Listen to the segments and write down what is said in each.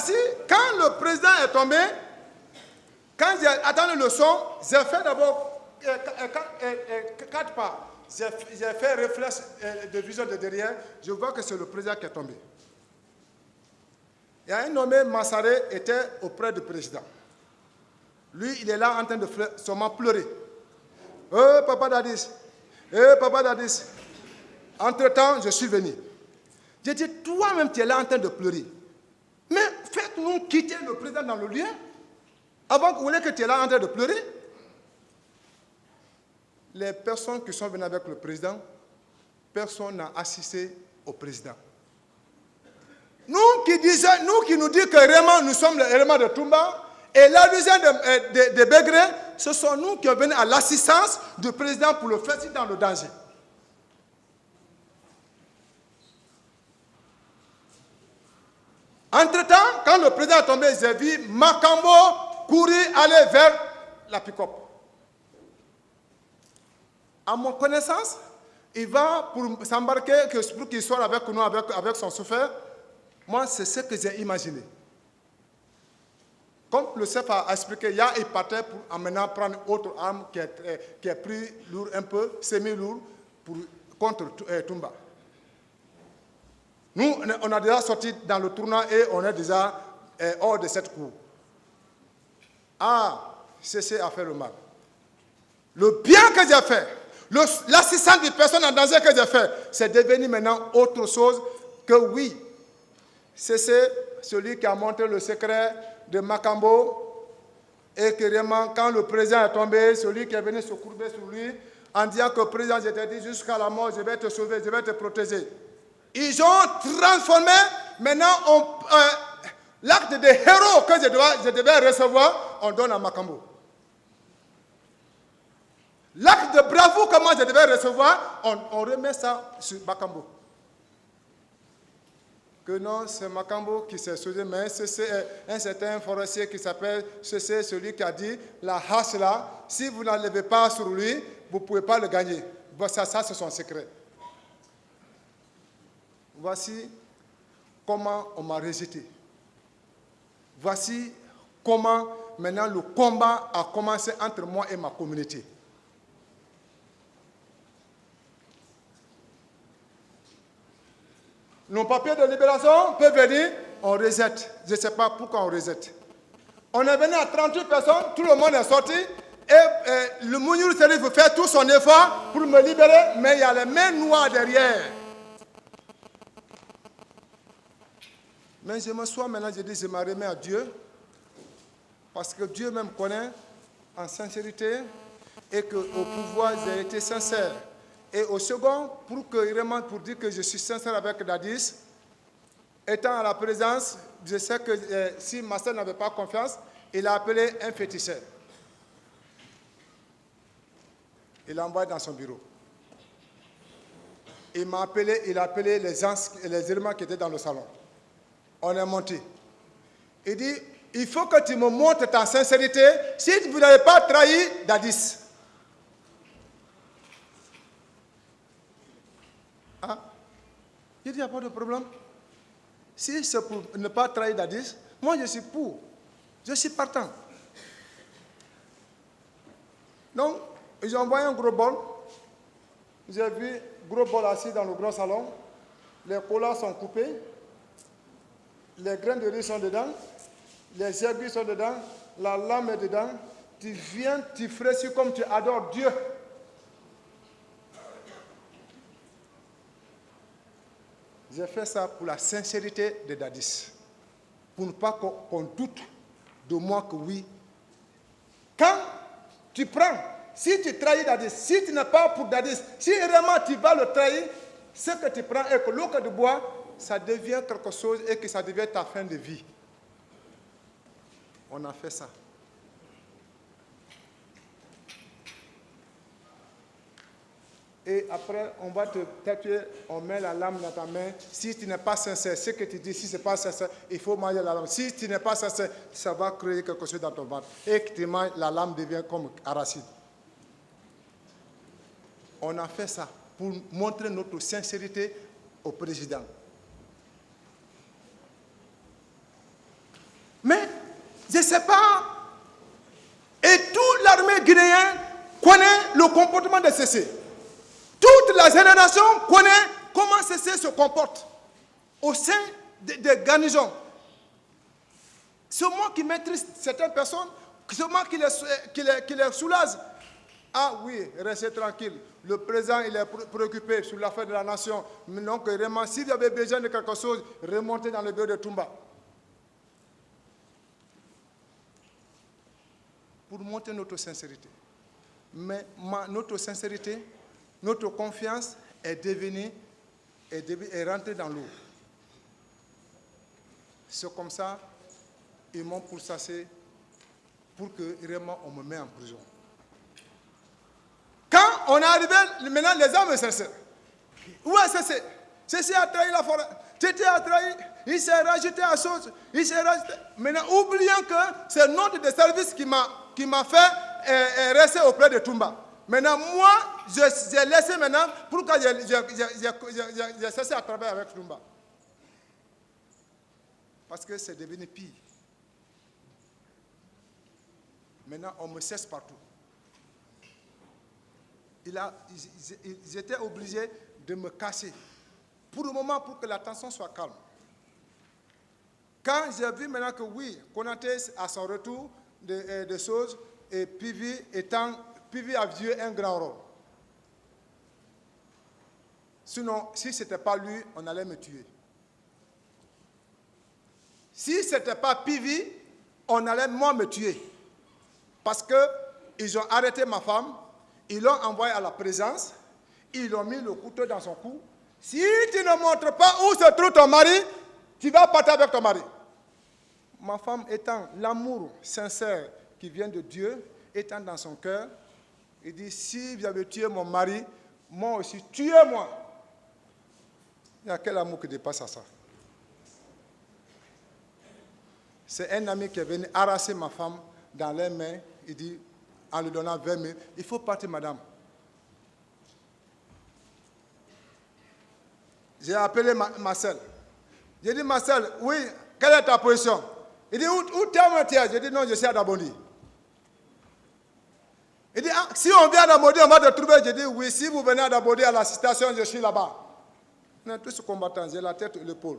Voici, quand le président est tombé, quand j'ai attendu le son, j'ai fait d'abord 4 pas. J'ai fait réflexe de vision de derrière. Je vois que c'est le président qui est tombé. Il y a un nommé Massaré était auprès du président. Lui, il est là en train de seulement pleurer. Papa Dadis, Papa Dadis. Entre-temps, je suis venu. J'ai dit, toi-même, tu es là en train de pleurer. Mais faites-nous quitter le président dans le lieu. Avant que vous voulez que tu es là en train de pleurer. Les personnes qui sont venues avec le président, personne n'a assisté au président. Nous qui nous disons que vraiment nous sommes les éléments de Toumba, et l'adhésion de Begré, ce sont nous qui sommes venus à l'assistance du président pour le faire dans le danger. Entre-temps, quand le président est tombé, j'ai vu Makambo courir aller vers la pick-up. À mon connaissance, il va pour s'embarquer, pour qu'il soit avec nous, avec son chauffeur. Moi, c'est ce que j'ai imaginé. Comme le chef a expliqué, il partait pour maintenant prendre autre arme qui est plus lourd, un peu semi-lourd, contre Toumba. Nous, on a déjà sorti dans le tournoi et on est déjà hors de cette cour. Cessez à faire le mal. Le bien que j'ai fait, l'assistance des personnes en danger que j'ai fait, c'est devenu maintenant autre chose que oui. C'est celui qui a montré le secret de Makambo et que vraiment, quand le président est tombé, celui qui est venu se courber sur lui en disant que le président, je t'ai dit jusqu'à la mort, je vais te sauver, je vais te protéger. Ils ont transformé, maintenant, l'acte de héros que je devais recevoir, on donne à Makambo. L'acte de bravoure que moi je devais recevoir, on remet ça sur Makambo. Que non, c'est Makambo qui s'est sauvé, mais c'est un certain forestier qui s'appelle, c'est celui qui a dit, la hache là, si vous n'enlevez pas sur lui, vous ne pouvez pas le gagner. Ça c'est son secret. Voici comment on m'a rejeté. Voici comment maintenant le combat a commencé entre moi et ma communauté. Nos papiers de libération peuvent venir, on rejette. Je ne sais pas pourquoi on rejette. On est venu à 38 personnes, tout le monde est sorti, et le Mouniour Serif fait tout son effort pour me libérer, mais il y a les mains noires derrière. Mais je me sois maintenant, je dis, je me remets à Dieu, parce que Dieu même connaît en sincérité, et qu'au pouvoir, j'ai été sincère. Et au second, pour dire que je suis sincère avec Dadis, étant à la présence, je sais que si ma soeur n'avait pas confiance, il a appelé un féticheur. Il l'a envoyé dans son bureau. Il m'a appelé, il a appelé les éléments qui étaient dans le salon. On est monté. Il dit, il faut que tu me montres ta sincérité si vous n'avez pas trahi Dadis. Il dit, il n'y a pas de problème. Si c'est pour ne pas trahir Dadis, moi je suis pour. Je suis partant. Donc, ils ont envoyé un gros bol. J'ai vu un gros bol assis dans le grand salon. Les colas sont coupés. Les graines de riz sont dedans. Les herbes sont dedans. La lame est dedans. Tu viens, tu fraîchis comme tu adores Dieu. J'ai fait ça pour la sincérité de Dadis. Pour ne pas qu'on doute de moi que oui. Quand tu prends, si tu trahis Dadis, si tu n'es pas pour Dadis, si vraiment tu vas le trahir, ce que tu prends et que l'eau que tu bois, ça devient quelque chose et que ça devient ta fin de vie. On a fait ça. Et après, on va te tatouer, on met la lame dans ta main. Si tu n'es pas sincère, ce que tu dis, si ce n'est pas sincère, il faut manger la lame. Si tu n'es pas sincère, ça va créer quelque chose dans ton ventre. Et que tu manges, la lame devient comme arachide. On a fait ça pour montrer notre sincérité au président. connaît le comportement de CC. Toute la génération connaît comment CC se comporte au sein des garnisons. C'est moi qui maîtrise certaines personnes, c'est moi qui les soulage. Ah oui, restez tranquille. Le président, il est préoccupé sur l'affaire de la nation. Mais donc, vraiment, s'il y avait besoin de quelque chose, remontez dans le bureau de Toumba. Pour montrer notre sincérité. Mais notre sincérité, notre confiance est rentrée dans l'eau. C'est comme ça, ils m'ont pourchassé pour que vraiment on me mette en prison. Quand on est arrivé, maintenant les hommes me cherchaient. Où est CC? CC a trahi la forêt. CC a trahi, il s'est rajouté à chose. Maintenant, oubliant que c'est notre de service qui m'a fait rester auprès de Toumba. Maintenant, moi, j'ai laissé maintenant, pourquoi j'ai cessé à travailler avec Toumba? Parce que c'est devenu pire. Maintenant, on me cesse partout. Ils étaient obligés de me casser. Pour le moment, pour que la tension soit calme. Quand j'ai vu maintenant que oui, Konaté à son retour de choses, et Pivi a joué un grand rôle. Sinon, si ce n'était pas lui, on allait me tuer. Si ce n'était pas Pivi, on allait moi me tuer. Parce qu'ils ont arrêté ma femme, ils l'ont envoyé à la présence, ils ont mis le couteau dans son cou. Si tu ne montres pas où se trouve ton mari, tu vas partir avec ton mari. Ma femme étant l'amour sincère qui vient de Dieu, étant dans son cœur, il dit, si vous avez tué mon mari, moi aussi, tuez-moi. Il y a quel amour qui dépasse à ça? C'est un ami qui est venu harasser ma femme dans les mains. Il dit, en lui donnant 20 000, il faut partir, madame. J'ai appelé Marcel. J'ai dit, Marcel, oui, quelle est ta position? Il dit, où t'es? J'ai dit, non, je suis à Dabondi. Il dit, ah, si on vient à Dabondi, on va te trouver. J'ai dit, oui, si vous venez à Dabondi à la station, je suis là-bas. On est tous combattants, j'ai la tête et l'épaule.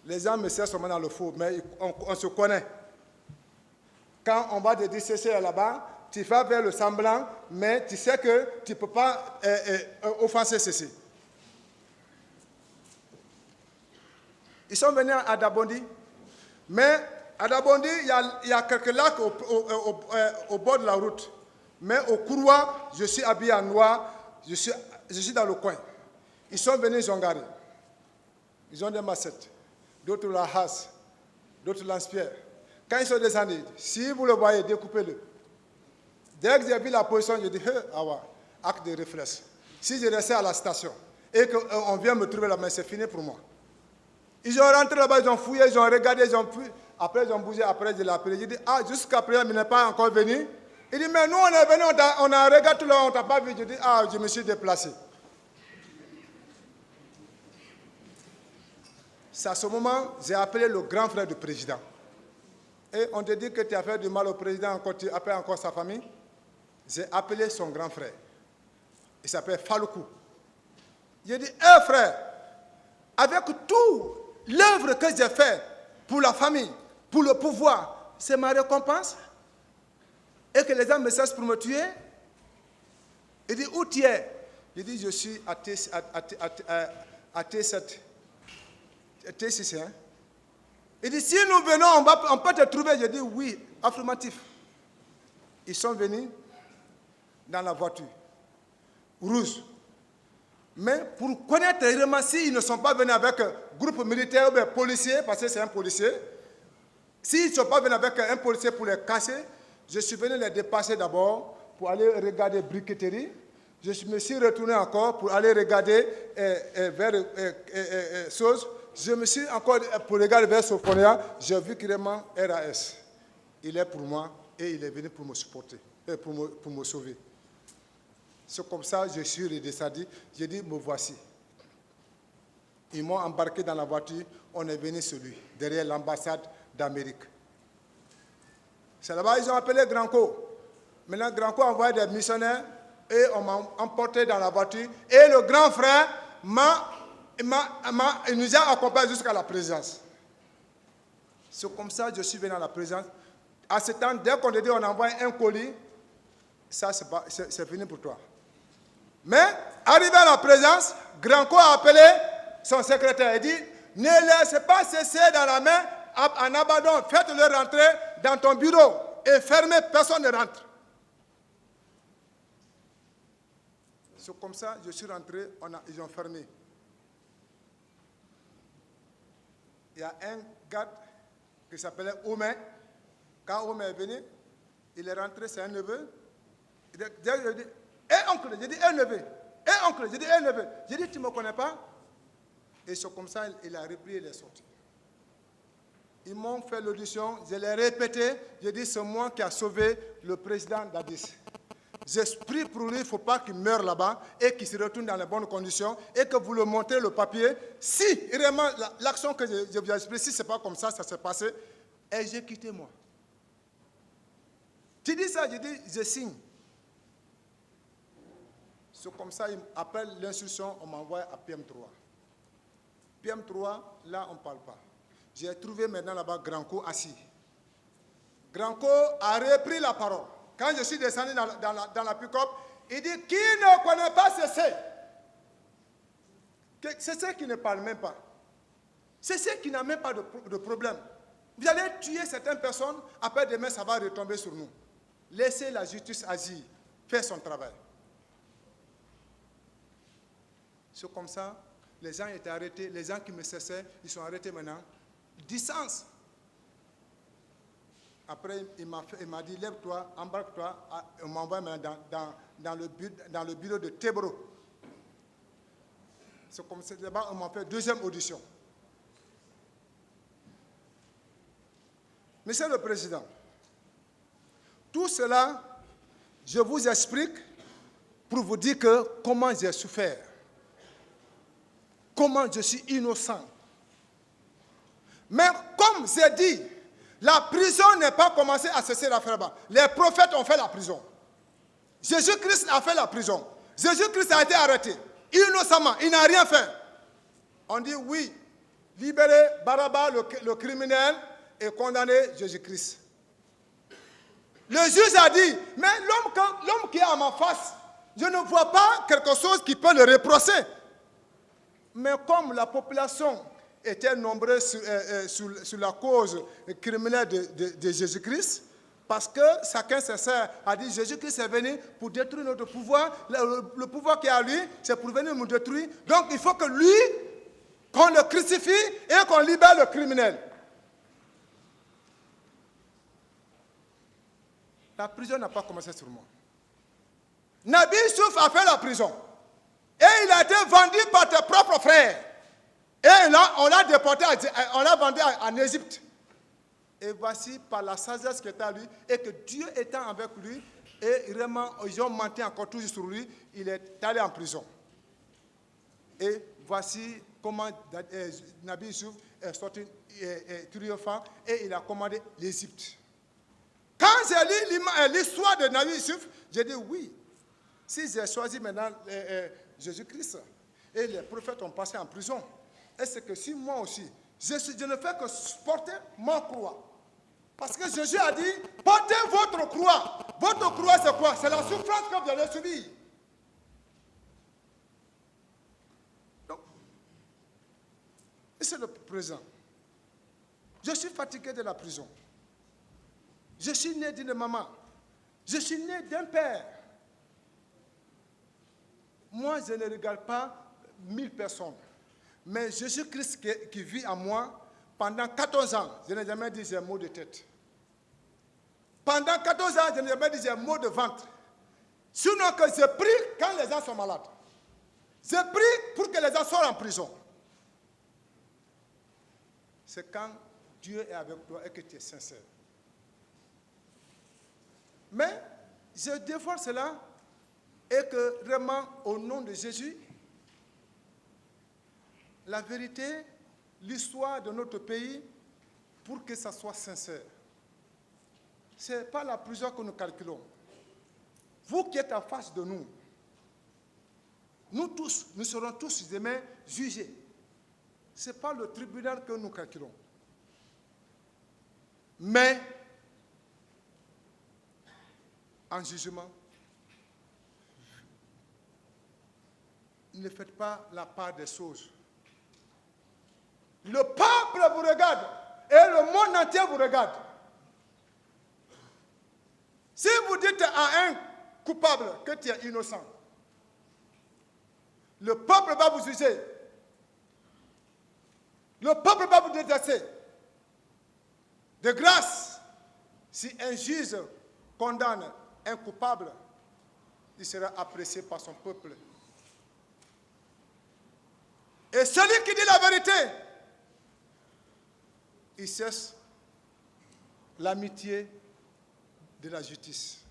Les gens me servent seulement dans le faux, mais on se connaît. Quand on va te dire c'est là-bas, tu vas vers le semblant, mais tu sais que tu ne peux pas offenser ceci. Ils sont venus à Dabondi, mais à Dabondi, il y a quelques lacs au bord de la route. Mais au Kouroua, je suis habillé en noir, je suis dans le coin. Ils sont venus, ils ont garé. Ils ont des massettes, d'autres la hasse, d'autres lance-pierre. Quand ils sont descendus, si vous le voyez, découpez-le. Dès que j'ai vu la position, je dis, acte de réflexe. Si je restais à la station et qu'on vient me trouver là-bas, c'est fini pour moi. Ils ont rentré là-bas, ils ont fouillé, ils ont regardé, ils ont fouillé. Après, ils ont bougé, après, je l'ai appelé. J'ai dit, ah, jusqu'à présent, il n'est pas encore venu. Il dit, mais nous, on est venu, on a regardé tout là, on ne t'a pas vu. Je dis, ah, je me suis déplacé. C'est à ce moment, j'ai appelé le grand frère du président. Et on te dit que tu as fait du mal au président, tu appelles encore sa famille. J'ai appelé son grand frère. Il s'appelle Faloukou. J'ai dit, hé frère, avec tout l'œuvre que j'ai faite pour la famille, pour le pouvoir, c'est ma récompense. Et que les gens me cessent pour me tuer. Il dit, où tu es? Je dis, je suis à T7. T6, hein? Il dit, si nous venons, on peut te trouver. Je dis, oui, affirmatif. Ils sont venus dans la voiture rouge. Mais pour connaître réellement s'ils ne sont pas venus avec un groupe militaire ou un policier, parce que c'est un policier, s'ils ne sont pas venus avec un policier pour les casser, je suis venu les dépasser d'abord pour aller regarder briqueterie. Je me suis retourné encore pour aller regarder vers choses. Je me suis encore pour regarder vers Sophonia. J'ai vu clairement RAS. Il est pour moi et il est venu pour me supporter, pour me sauver. C'est comme ça que je suis redescendu. J'ai dit, me voici. Ils m'ont embarqué dans la voiture. On est venu sur lui, derrière l'ambassade d'Amérique. C'est là-bas qu'ils ont appelé Granco. Maintenant, Grand-Co a envoyé des missionnaires et on m'a emporté dans la voiture. Et le grand frère il nous a accompagnés jusqu'à la présidence. C'est comme ça que je suis venu à la présidence. À ce temps, dès qu'on a dit on envoie un colis, ça c'est fini pour toi. Mais, arrivé à la présidence, Grand-Co a appelé son secrétaire et dit, ne laissez pas cesser dans la main en abandon, faites-le rentrer dans ton bureau et fermez, personne ne rentre. C'est comme ça, je suis rentré, ils ont fermé. Il y a un gars qui s'appelait Omer. Quand Omer est venu, il est rentré, c'est un neveu. Il dit, hé oncle, j'ai dit, hé neveu. Hé oncle, j'ai dit, hé neveu. J'ai dit, tu ne me connais pas? Et c'est comme ça, il a repris, il est sorti. Ils m'ont fait l'audition, je l'ai répété, j'ai dit, c'est moi qui a sauvé le président d'Addis. J'ai pris pour lui, il ne faut pas qu'il meure là-bas et qu'il se retourne dans les bonnes conditions et que vous le montrez le papier. Si vraiment l'action que je vous ai expliquée, si ce n'est pas comme ça, ça s'est passé, et j'ai quitté moi. Tu dis ça, je dis, je signe. C'est comme ça, après l'instruction, on m'envoie à PM3. PM3, là, on ne parle pas. J'ai trouvé maintenant là-bas Grand-Co assis. Grand-Co a repris la parole. Quand je suis descendu dans la pick-up, il dit, qui ne connaît pas ceci? C'est ceux qui ne parlent même pas. C'est ceux qui n'ont même pas de problème. Vous allez tuer certaines personnes, après demain, ça va retomber sur nous. Laissez la justice agir, faire son travail. C'est comme ça, les gens étaient arrêtés, les gens qui me cessaient, ils sont arrêtés maintenant. Distance. Après, il m'a dit, lève-toi, embarque-toi. On m'envoie maintenant dans le bureau de Tebro. C'est comme ça, là-bas, on m'a fait deuxième audition. Monsieur le Président, tout cela, je vous explique pour vous dire que comment j'ai souffert, comment je suis innocent. Mais comme j'ai dit, la prison n'est pas commencé à cesser la faire là-bas. Les prophètes ont fait la prison. Jésus-Christ a fait la prison. Jésus-Christ a été arrêté. Innocemment, il n'a rien fait. On dit oui, libérer Barabbas, le criminel, et condamner Jésus-Christ. Le juge a dit, mais l'homme qui est à ma face, je ne vois pas quelque chose qui peut le reprocher. Mais comme la population était nombreuse sur la cause criminelle de Jésus-Christ, parce que chacun sincère a dit Jésus-Christ est venu pour détruire notre pouvoir, le pouvoir qui est à lui, c'est pour venir nous détruire. Donc il faut que lui, qu'on le crucifie et qu'on libère le criminel. La prison n'a pas commencé sur moi. Nabi Souf a fait la prison. Et il a été vendu par tes propres frères. Et là, on l'a déporté, on l'a vendu en Égypte. Et voici, par la sagesse qui était à lui, et que Dieu étant avec lui, et vraiment, ils ont menti encore toujours sur lui, il est allé en prison. Et voici comment Nabi Souf est sorti triomphant, et il a commandé l'Égypte. Quand j'ai lu l'histoire de Nabi Souf, j'ai dit oui. Si j'ai choisi maintenant Jésus-Christ, et les prophètes ont passé en prison, est-ce que si moi aussi, je ne fais que porter ma croix? Parce que Jésus a dit, portez votre croix. Votre croix, c'est quoi? C'est la souffrance que vous allez subir. Donc, c'est le présent. Je suis fatigué de la prison. Je suis né d'une maman. Je suis né d'un père. Moi, je ne regarde pas 1000 personnes. Mais Jésus-Christ qui vit en moi, pendant 14 ans, je n'ai jamais dit un mot de tête. Pendant 14 ans, je n'ai jamais dit un mot de ventre. Sinon que je prie quand les gens sont malades. Je prie pour que les gens sortent en prison. C'est quand Dieu est avec toi et que tu es sincère. Mais je défends cela et que vraiment, au nom de Jésus, la vérité, l'histoire de notre pays, pour que ça soit sincère. Ce n'est pas la prison que nous calculons. vous qui êtes en face de nous, nous tous, nous serons tous demain jugés. Ce n'est pas le tribunal que nous calculons. Mais, en jugement, ne faites pas la part des choses. Le peuple vous regarde et le monde entier vous regarde. Si vous dites à un coupable que tu es innocent, le peuple va vous juger. Le peuple va vous détester. De grâce, si un juge condamne un coupable, il sera apprécié par son peuple. Et celui qui dit la vérité, il cesse l'amitié de la justice.